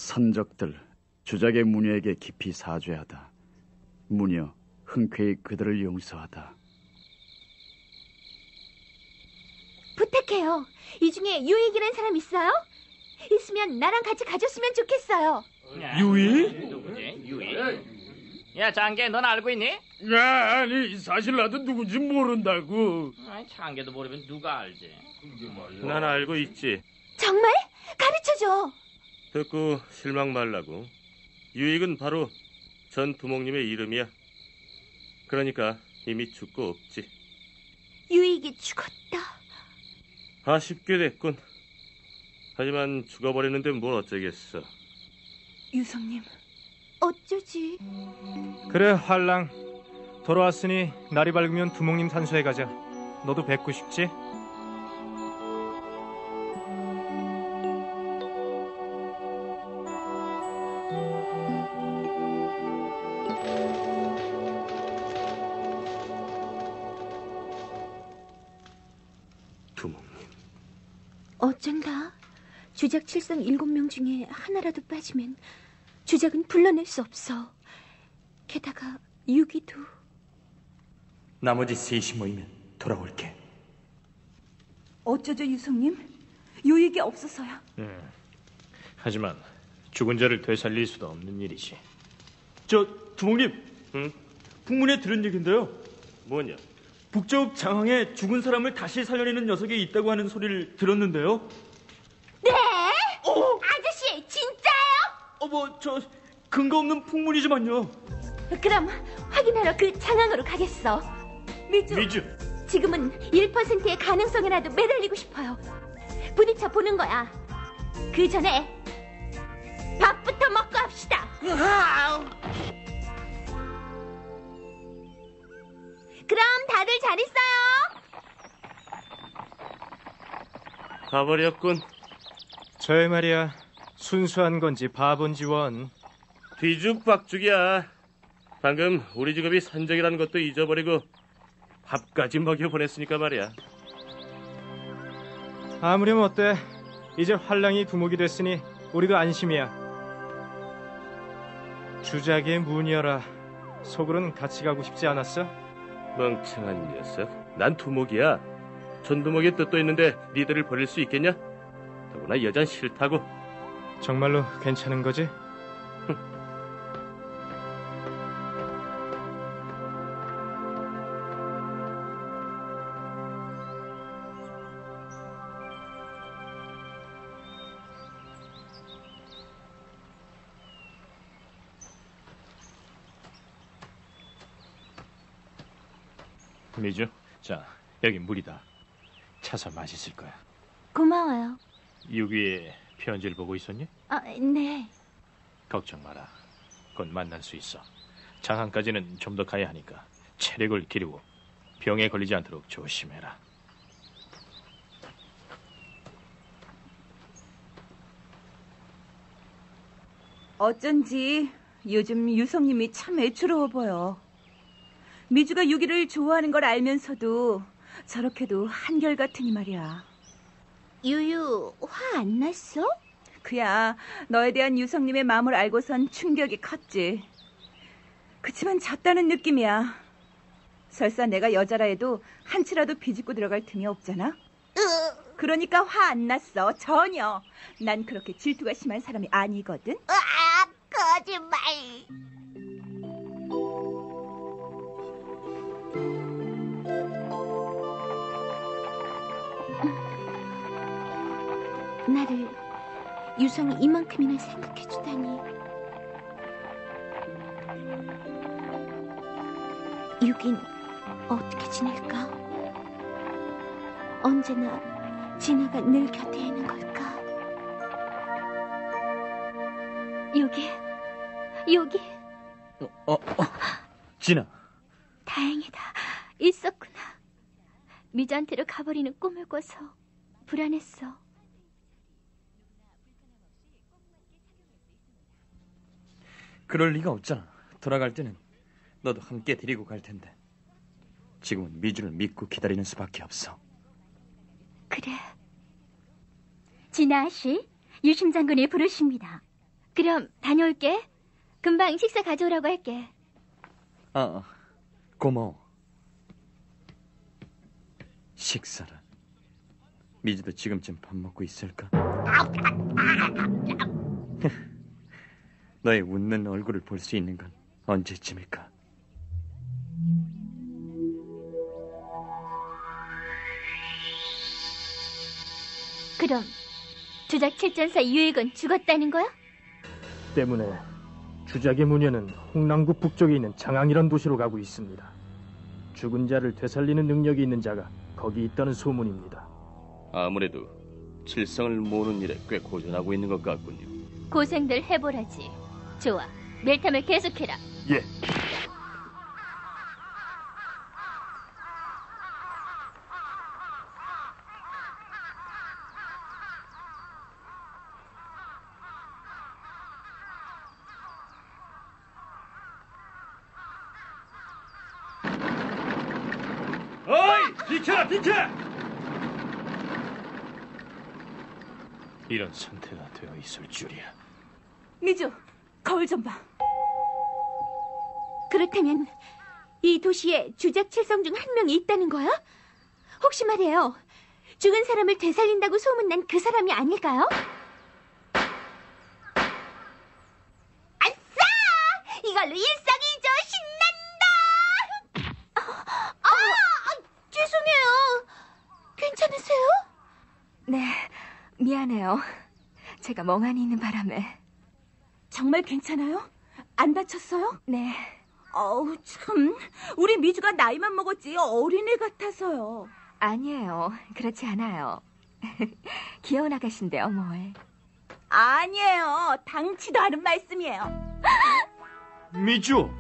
선적들 주작의 무녀에게 깊이 사죄하다. 무녀 흔쾌히 그들을 용서하다. 부탁해요. 이 중에 유익이라는 사람 있어요? 있으면 나랑 같이 가줬으면 좋겠어요. 유익? 누구지? 유익? 야, 장계, 넌 알고 있니? 야, 아니 사실 나도 누군지 모른다고. 아니, 장계도 모르면 누가 알지? 난 알고 있지. 정말? 가르쳐줘. 듣고 실망 말라고. 유익은 바로 전 두목님의 이름이야. 그러니까 이미 죽고 없지. 유익이 죽었다. 아쉽게 됐군. 하지만 죽어버렸는데 뭘 어쩌겠어. 유성님. 어쩌지? 그래, 활랑. 돌아왔으니 날이 밝으면 두목님 산소에 가자. 너도 뵙고 싶지? 두목님. 어쩐다. 주작 7성 7명 중에 하나라도 빠지면 주작은 불러낼 수 없어. 게다가 유기도. 나머지 셋이 모이면 돌아올게. 어쩌죠, 유성님? 유익이 없어서야. 하지만 죽은 자를 되살릴 수도 없는 일이지. 저 두목님, 응? 풍문에 들은 얘긴데요. 뭐냐? 북쪽 장항에 죽은 사람을 다시 살려내는 녀석이 있다고 하는 소리를 들었는데요. 네? 아저씨, 진짜요? 저 근거 없는 풍문이지만요. 그럼 확인하러 그 장항으로 가겠어. 미주. 지금은 1%의 가능성이라도 매달리고 싶어요. 부딪혀 보는 거야. 그 전에 밥부터 먹고 합시다. 그럼 다들 잘 있어요. 가버렸군. 저의 말이야. 순수한 건지 바본지 원. 뒤죽박죽이야. 방금 우리 직업이 선적이라는 것도 잊어버리고 밥까지 먹여보냈으니까 말이야. 아무렴 어때? 이제 활랑이 두목이 됐으니 우리도 안심이야. 주작의 무녀라. 속으로는 같이 가고 싶지 않았어? 멍청한 녀석. 난 두목이야. 전두목의 뜻도 있는데 니들을 버릴 수 있겠냐? 더구나 여잔 싫다고. 정말로 괜찮은 거지? 미주, 자, 여기 물이다. 차서 맛있을 거야. 고마워요. 유기의 편지를 보고 있었니? 네. 걱정 마라. 곧 만날 수 있어. 장항까지는 좀 더 가야 하니까 체력을 기르고 병에 걸리지 않도록 조심해라. 어쩐지 요즘 유성님이 참 애처로워 보여. 미주가 유기를 좋아하는 걸 알면서도 저렇게도 한결같으니 말이야. 유유, 화 안 났어? 그야 너에 대한 유성님의 마음을 알고선 충격이 컸지. 그치만 졌다는 느낌이야. 설사 내가 여자라 해도 한치라도 비집고 들어갈 틈이 없잖아. 그러니까 화 안 났어. 전혀. 난 그렇게 질투가 심한 사람이 아니거든. 거짓말. 나를 유성이 이만큼이나 생각해주다니. 유긴 어떻게 지낼까? 언제나 진아가 늘 곁에 있는 걸까? 여기. 진아. 다행이다. 있었구나. 미주한테로 가버리는 꿈을 꿔서 불안했어. 그럴 리가 없잖아. 돌아갈 때는 너도 함께 데리고 갈 텐데. 지금은 미주를 믿고 기다리는 수밖에 없어. 그래. 진아 씨, 유심 장군이 부르십니다. 그럼 다녀올게. 금방 식사 가져오라고 할게. 고마워. 식사라. 미주도 지금쯤 밥 먹고 있을까? 너의 웃는 얼굴을 볼 수 있는 건 언제쯤일까? 그럼 주작 칠전사 유익은 죽었다는 거야? 때문에 주작의 무녀는 홍랑구 북쪽에 있는 장항이란 도시로 가고 있습니다. 죽은 자를 되살리는 능력이 있는 자가 거기 있다는 소문입니다. 아무래도 칠성을 모으는 일에 꽤 고전하고 있는 것 같군요. 고생들 해보라지. 좋아, 멜탐을 계속해라. 예. 어이, 비켜, 비켜! 이런 상태가 되어 있을 줄이야. 미주, 거울 좀 봐. 그렇다면 이 도시에 주작 칠성 중 한 명이 있다는 거야? 혹시 말이에요, 죽은 사람을 되살린다고 소문난 그 사람이 아닐까요? 아싸! 이걸로 일석이조 신난다! 죄송해요. 괜찮으세요? 네, 미안해요. 제가 멍하니 있는 바람에. 정말 괜찮아요? 안 다쳤어요? 네. 어우, 참. 우리 미주가 나이만 먹었지 어린애 같아서요. 아니에요. 그렇지 않아요. 귀여운 아가씨인데요, 뭘. 아니에요. 당치도 않은 말씀이에요. 미주!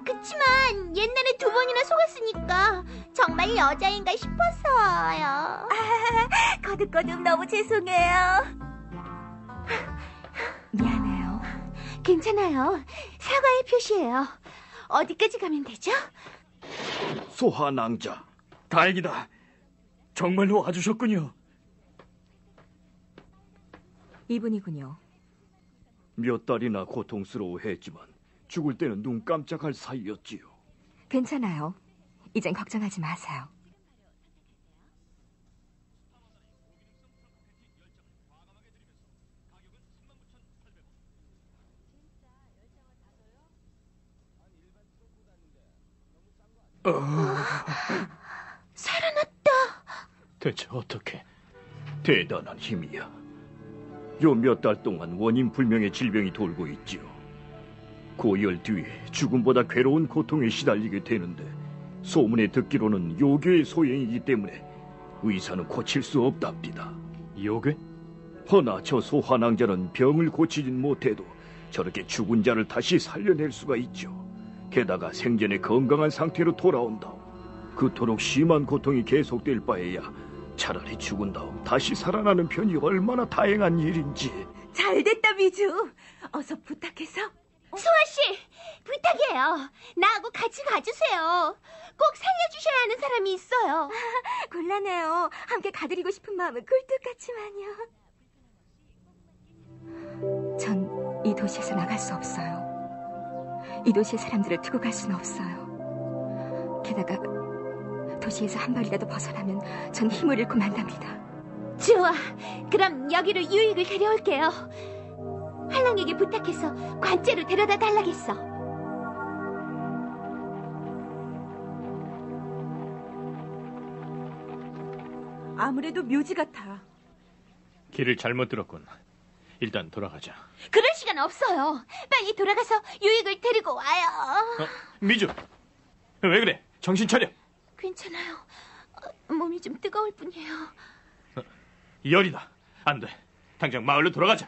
그치만 옛날에 2번이나 속았으니까 정말 여자인가 싶어서요. 거듭거듭 너무 죄송해요. 미안해요. 괜찮아요. 사과의 표시예요. 어디까지 가면 되죠? 소환왕자. 다행이다. 정말로 와주셨군요. 이분이군요. 몇 달이나 고통스러워했지만 죽을 때는 눈 깜짝할 사이였지요. 괜찮아요. 이젠 걱정하지 마세요. 살아났다. 대체 어떻게? 대단한 힘이야. 요 몇 달 동안 원인 불명의 질병이 돌고 있지요. 고열 뒤에 죽음보다 괴로운 고통에 시달리게 되는데 소문에 듣기로는 요괴의 소행이기 때문에 의사는 고칠 수 없답니다. 요괴? 허나 저 소환왕자는 병을 고치진 못해도 저렇게 죽은 자를 다시 살려낼 수가 있죠. 게다가 생전에 건강한 상태로 돌아온 다음 그토록 심한 고통이 계속될 바에야 차라리 죽은 다음 다시 살아나는 편이 얼마나 다행한 일인지. 잘됐다, 미주. 어서 부탁해서. 수아씨, 부탁이에요. 나하고 같이 가주세요. 꼭 살려주셔야 하는 사람이 있어요. 곤란해요. 함께 가드리고 싶은 마음은 굴뚝같지만요. 전 이 도시에서 나갈 수 없어요. 이 도시의 사람들을 두고 갈 수는 없어요. 게다가 도시에서 한 발이라도 벗어나면 전 힘을 잃고 만답니다. 좋아, 그럼 여기로 유익을 데려올게요. 한랑에게 부탁해서 관째로 데려다 달라겠어. 아무래도 묘지 같아. 길을 잘못 들었군. 일단 돌아가자. 그럴 시간 없어요. 빨리 돌아가서 유익을 데리고 와요. 미주! 왜 그래? 정신 차려! 괜찮아요. 몸이 좀 뜨거울 뿐이에요. 열이다. 안 돼. 당장 마을로 돌아가자.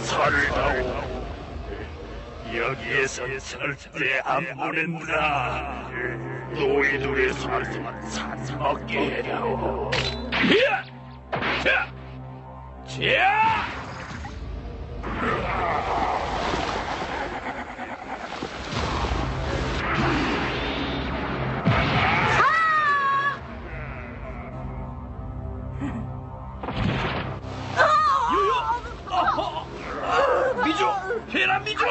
살다오. 여기에선 절대 안 보낸다. 너희들의 살만 사사먹게 해요. 자! 미주! 해라 미주!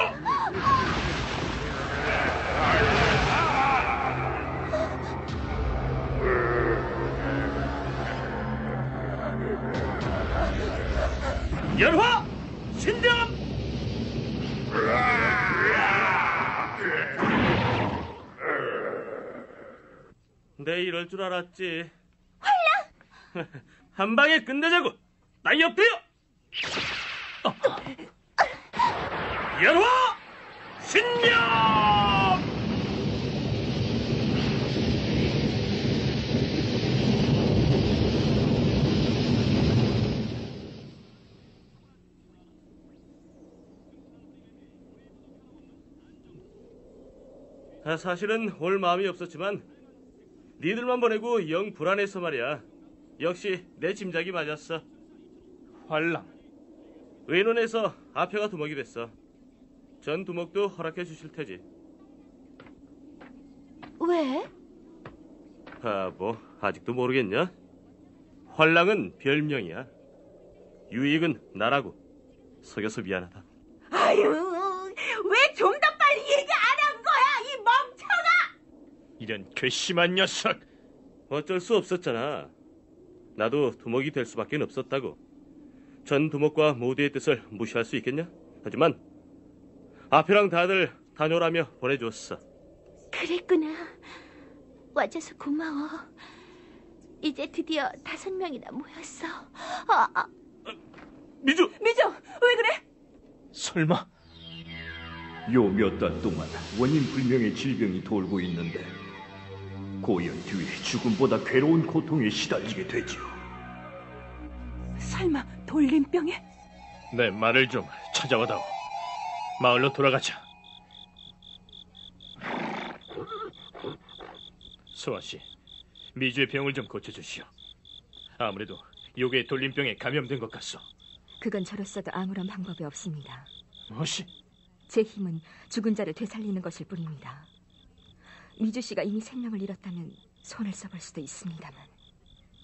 연화! 신병! 내 이럴 줄 알았지. 헐랑! 한 방에 끝내자고. 나 옆에요. 연화! 신병! 사실은 올 마음이 없었지만 니들만 보내고 영 불안해서 말이야. 역시 내 짐작이 맞았어. 활랑. 의논해서 아표가 두목이 됐어. 전 두목도 허락해 주실 테지. 왜? 뭐 아직도 모르겠냐? 활랑은 별명이야. 유익은 나라고. 속여서 미안하다. 아유, 왜 좀 더 빨리 얘기 안 한 거야, 이 멍청아! 이런 괘씸한 녀석. 어쩔 수 없었잖아. 나도 두목이 될 수밖에 없었다고. 전 두목과 모두의 뜻을 무시할 수 있겠냐? 하지만 아표랑 다들 다녀오라며 보내줬어. 그랬구나. 와줘서 고마워. 이제 드디어 5명이나 모였어. 미주! 미주, 왜 그래? 설마 요 몇 달 동안 원인 불명의 질병이 돌고 있는데 고연 뒤에 죽음보다 괴로운 고통에 시달리게 되지요. 설마 돌림병에? 내 말을 좀 찾아와다오. 마을로 돌아가자. 소아씨, 미주의 병을 좀 고쳐주시오. 아무래도 요괴의 돌림병에 감염된 것 같소. 그건 저로서도 아무런 방법이 없습니다. 무엇이? 제 힘은 죽은 자를 되살리는 것일 뿐입니다. 미주 씨가 이미 생명을 잃었다면 손을 써볼 수도 있습니다만.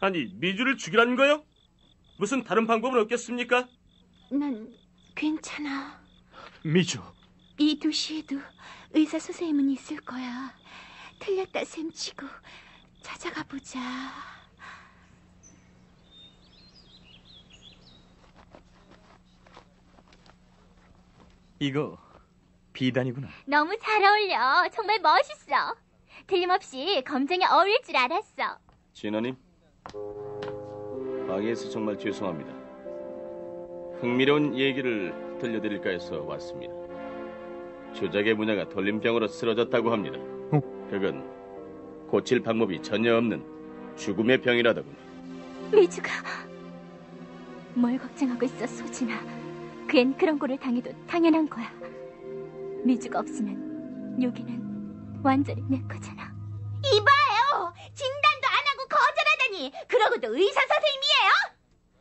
아니, 미주를 죽이라는 거요? 무슨 다른 방법은 없겠습니까? 난 괜찮아. 미주. 이 도시에도 의사 선생님은 있을 거야. 틀렸다 셈치고 찾아가 보자. 이거 비단이구나. 너무 잘 어울려. 정말 멋있어. 틀림없이 검정에 어울릴 줄 알았어. 진호님, 방해해서 정말 죄송합니다. 흥미로운 얘기를 들려드릴까 해서 왔습니다. 주작의 무녀가 돌림병으로 쓰러졌다고 합니다. 그건 고칠 방법이 전혀 없는 죽음의 병이라더군요. 미주가 뭘 걱정하고 있어, 소진아. 걘 그런 꼴을 당해도 당연한 거야. 미주가 없으면 여기는 완전히 내 거잖아. 이봐요. 진단도 안 하고 거절하다니. 그러고도 의사 선생님이에요?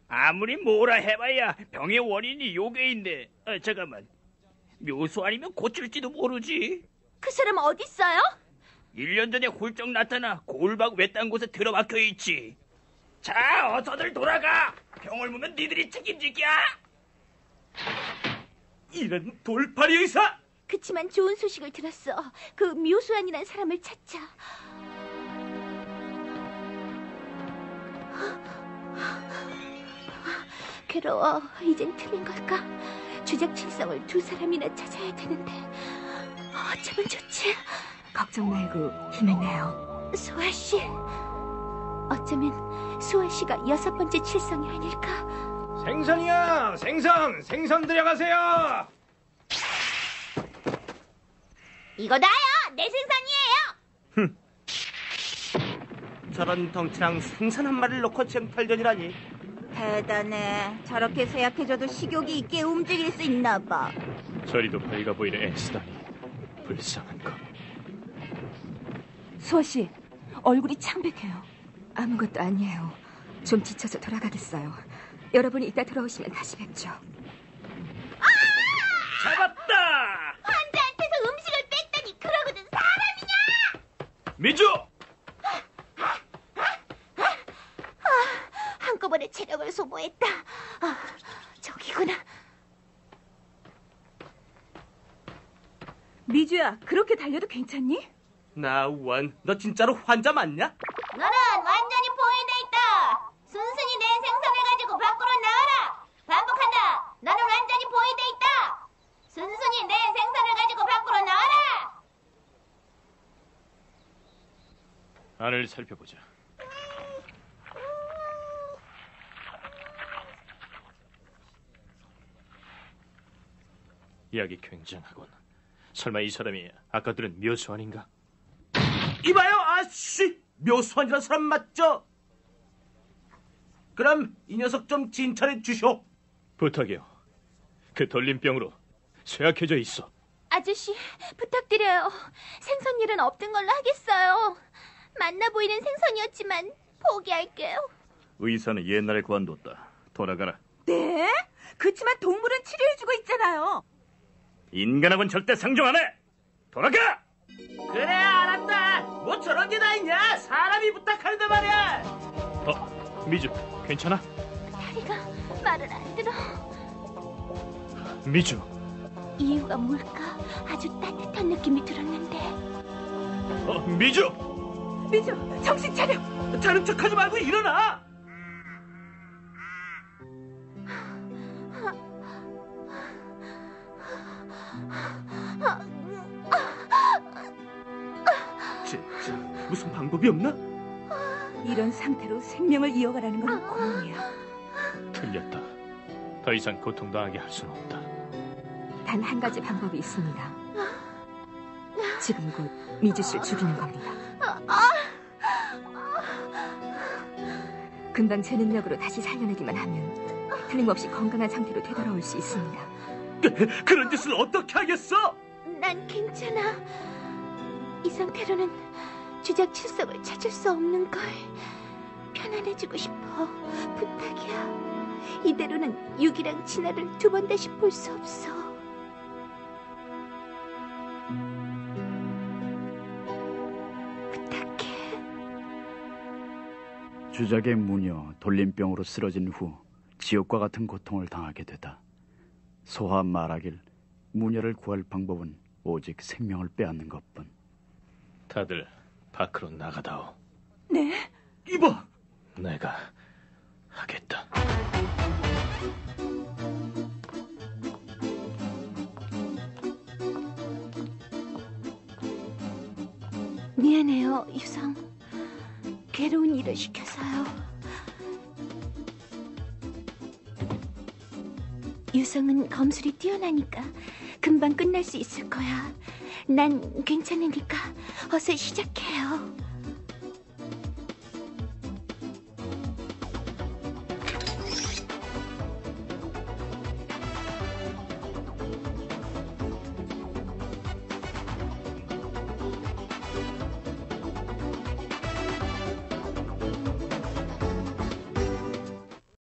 아무리 뭐라 해봐야 병의 원인이 요괴인데. 잠깐만. 묘수 아니면 고칠지도 모르지. 그 사람 어딨어요? 1년 전에 훌쩍 나타나 골박 외딴 곳에 들어박혀 있지. 자, 어서들 돌아가. 병을 보면 니들이 책임질게야. 이런 돌팔이 의사! 그치만 좋은 소식을 들었어. 그 묘수안이란 사람을 찾자. 괴로워. 이젠 틀린 걸까? 주작칠성을 2사람이나 찾아야 되는데 어쩌면 좋지? 걱정 말고 힘을 내요. 소아씨. 어쩌면 소아씨가 6번째 칠성이 아닐까? 생선이야, 생선 들여가세요. 이거 나야. 내 생선이에요. 저런 덩치랑 생선 한 마리를 놓고 쟁탈전이라니. 대단해. 저렇게 쇠약해져도 식욕이 있게 움직일 수 있나 봐. 저리도 밝아 보이는 앤스다니. 불쌍한 것. 수아 씨, 얼굴이 창백해요. 아무것도 아니에요. 좀 지쳐서 돌아가겠어요. 여러분이 이따 돌아오시면 다시 뵙죠. 잡았다! 환자한테서 음식을 뺐다니 그러고든 사람이냐? 미주! 한꺼번에 체력을 소모했다. 저기구나. 미주야, 그렇게 달려도 괜찮니? 나완, 너 진짜로 환자 맞냐? 너는 완전히 포위돼 있다. 순순히 내 생선을 가지고 밖으로 나와라. 반복한다. 너는 완전히 포위돼 있다. 순순히 내 생선을 가지고 밖으로 나와라. 안을 살펴보자. 이야기 굉장하군. 설마 이 사람이 아까 들은 묘수 아닌가? 이봐요, 아씨! 묘수환이라는 사람 맞죠? 그럼 이 녀석 좀 진찰해 주쇼. 부탁이요. 그 돌림병으로 쇠약해져 있어. 아저씨, 부탁드려요. 생선 일은 없던 걸로 하겠어요. 맛나 보이는 생선이었지만 포기할게요. 의사는 옛날에 관뒀다. 돌아가라. 네? 그치만 동물은 치료해주고 있잖아요. 인간하고는 절대 상종 안 해. 돌아가! 그래, 알았다. 뭐 저런 게 다 있냐? 사람이 부탁하는데 말이야. 미주, 괜찮아? 다리가 말을 안 들어. 미주. 이유가 뭘까? 아주 따뜻한 느낌이 들었는데. 미주! 미주, 정신 차려. 자는 척하지 말고 일어나. 진짜 무슨 방법이 없나? 이런 상태로 생명을 이어가라는 건 고문이야. 틀렸다. 더 이상 고통당하게 할 수는 없다. 단 한 가지 방법이 있습니다. 지금 곧 미주 씨를 죽이는 겁니다. 금방 제 능력으로 다시 살려내기만 하면 틀림없이 건강한 상태로 되돌아올 수 있습니다. 그런 짓을 어떻게 하겠어? 난 괜찮아. 이 상태로는 주작 칠성을 찾을 수 없는 걸. 편안해지고 싶어. 부탁이야. 이대로는 육이랑 진아를 두 번 다시 볼 수 없어. 부탁해. 주작의 무녀 돌림병으로 쓰러진 후 지옥과 같은 고통을 당하게 되다. 소하 말하길 무녀를 구할 방법은 오직 생명을 빼앗는 것뿐. 다들 밖으로 나가다오. 네? 이봐! 내가 하겠다. 미안해요, 유성. 괴로운 일을 시켜서요. 유성은 검술이 뛰어나니까 금방 끝날 수 있을 거야. 난 괜찮으니까 어서 시작해요.